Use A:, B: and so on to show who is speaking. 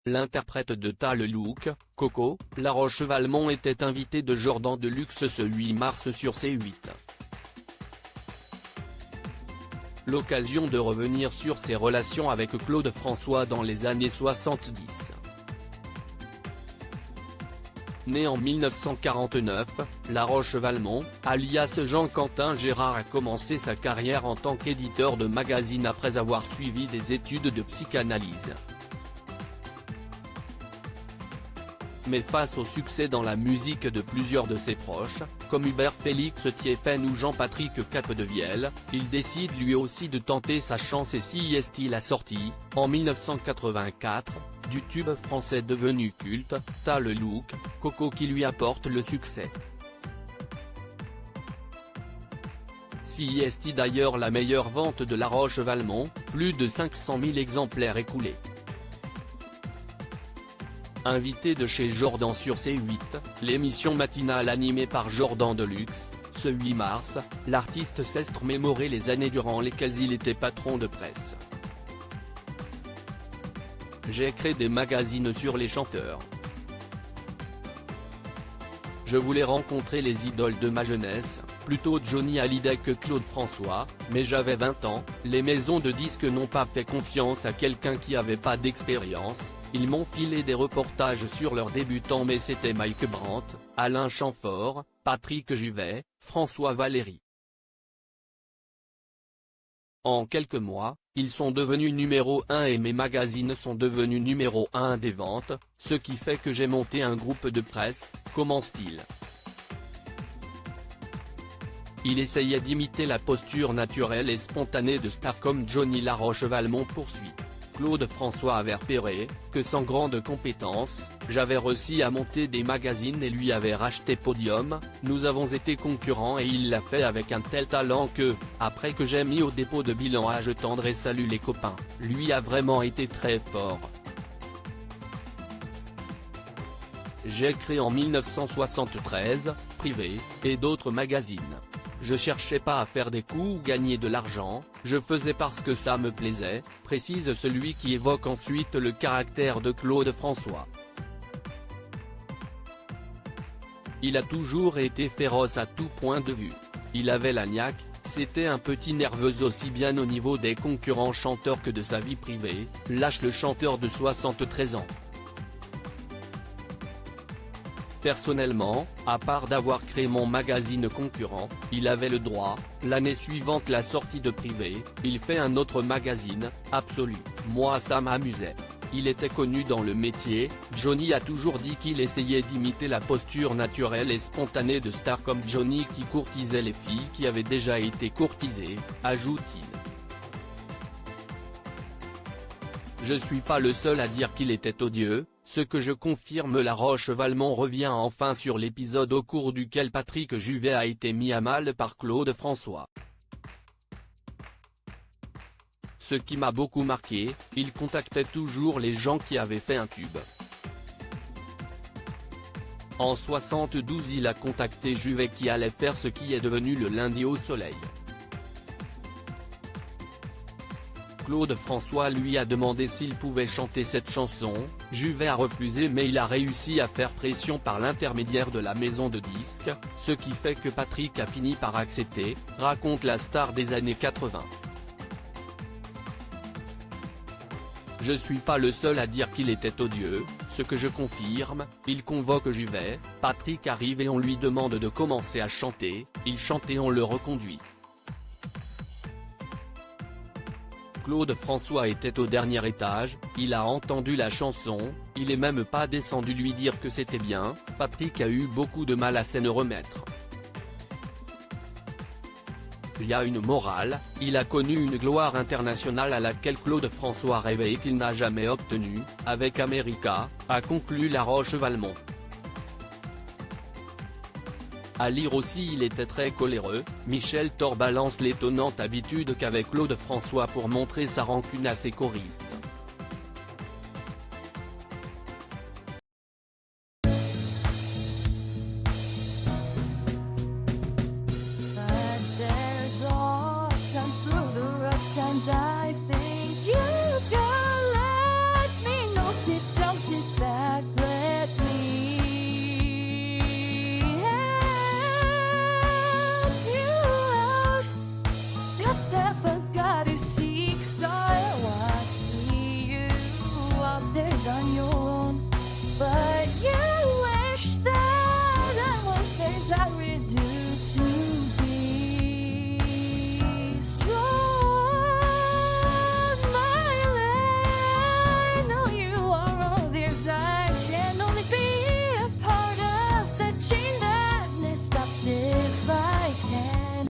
A: l'interprète de Ta Le Look, Coco, La Roche-Valmont était invité de Jordan Deluxe ce 8 mars sur C8. L'occasion de revenir sur ses relations avec Claude François dans les années 70. Né en 1949, La Roche-Valmont, alias Jean-Quentin Gérard a commencé sa carrière en tant qu'éditeur de magazine après avoir suivi des études de psychanalyse. Mais face au succès dans la musique de plusieurs de ses proches, comme Hubert Félix Thiéphène ou Jean-Patrick Capdevielle, il décide lui aussi de tenter sa chance et s'y est-il a sorti, en 1984, du tube français devenu culte, Ta Le Look, Coco qui lui apporte le succès. Si est d'ailleurs la meilleure vente de La Roche-Valmont, plus de 500 000 exemplaires écoulés. Invité de chez Jordan sur C8, l'émission matinale animée par Jordan Deluxe, ce 8 mars, l'artiste s'est remémoré les années durant lesquelles il était patron de presse. J'ai créé des magazines sur les chanteurs. Je voulais rencontrer les idoles de ma jeunesse, plutôt Johnny Hallyday que Claude François, mais j'avais 20 ans, les maisons de disques n'ont pas fait confiance à quelqu'un qui avait pas d'expérience, ils m'ont filé des reportages sur leurs débutants mais c'était Mike Brandt, Alain Chamfort, Patrick Juvet, François Valéry. En quelques mois, ils sont devenus numéro 1 et mes magazines sont devenus numéro 1 des ventes, ce qui fait que j'ai monté un groupe de presse, commence-t-il. Il essayait d'imiter la posture naturelle et spontanée de stars comme Johnny La Roche-Valmont poursuit. Claude François avait repéré que sans grande compétence, j'avais réussi à monter des magazines et lui avait racheté Podium, nous avons été concurrents et il l'a fait avec un tel talent que, après que j'ai mis au dépôt de bilan à Je tendre et salut les copains, lui a vraiment été très fort. J'ai créé en 1973, Privé, et d'autres magazines. Je cherchais pas à faire des coups ou gagner de l'argent, je faisais parce que ça me plaisait, précise celui qui évoque ensuite le caractère de Claude François. Il a toujours été féroce à tout point de vue. Il avait la niaque, c'était un petit nerveux aussi bien au niveau des concurrents chanteurs que de sa vie privée, lâche le chanteur de 73 ans. Personnellement, à part d'avoir créé mon magazine concurrent, il avait le droit, l'année suivante la sortie de Privé, il fait un autre magazine, Absolu, moi ça m'amusait. Il était connu dans le métier, Johnny a toujours dit qu'il essayait d'imiter la posture naturelle et spontanée de stars comme Johnny qui courtisait les filles qui avaient déjà été courtisées, ajoute-t-il. Je suis pas le seul à dire qu'il était odieux, ce que je confirme. La Roche-Valmont revient enfin sur l'épisode au cours duquel Patrick Juvet a été mis à mal par Claude François. Ce qui m'a beaucoup marqué, il contactait toujours les gens qui avaient fait un tube. En 72 il a contacté Juvet qui allait faire ce qui est devenu le Lundi au Soleil. Claude François lui a demandé s'il pouvait chanter cette chanson, Juvet a refusé mais il a réussi à faire pression par l'intermédiaire de la maison de disques, ce qui fait que Patrick a fini par accepter, raconte la star des années 80. Je suis pas le seul à dire qu'il était odieux, ce que je confirme, il convoque Juvet, Patrick arrive et on lui demande de commencer à chanter, il chante et on le reconduit. Claude François était au dernier étage, il a entendu la chanson, il est même pas descendu lui dire que c'était bien, Patrick a eu beaucoup de mal à s'en remettre. Il y a une morale, il a connu une gloire internationale à laquelle Claude François rêvait et qu'il n'a jamais obtenue, avec America, a conclu La Roche-Valmont. À lire aussi il était très coléreux, Michel Thor balance l'étonnante habitude qu'avait Claude François pour montrer sa rancune à ses choristes.
B: I think you can let me know. Sit down. on your